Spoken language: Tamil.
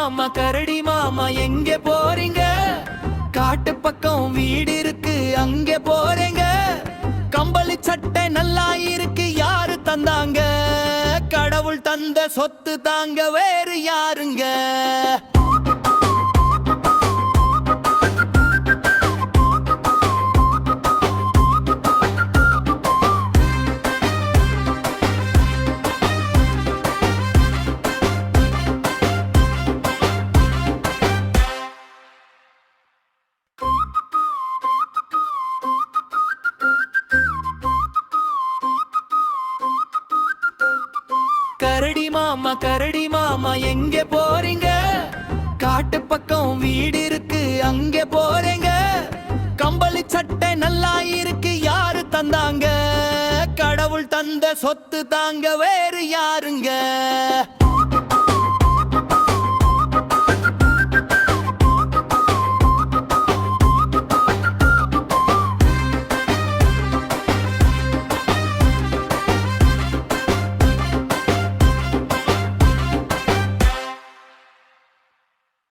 மாமா கரடி மாமா எங்கே போறீங்க? காட்டு பக்கம் வீடு இருக்கு அங்கே போறீங்க. கம்பளி சட்டை நல்லா இருக்கு யாரு தந்தாங்க? கடவுள் தந்த சொத்து தாங்க வேறு யாருங்க? கரடி மாமா எங்கே போறீங்க? காட்டு பக்கம் வீடு இருக்கு அங்கே போறீங்க. கம்பளி சட்டை நல்லா இருக்கு யாரு தந்தாங்க? கடவுள் தந்த சொத்து தாங்க வேறு யாருங்க?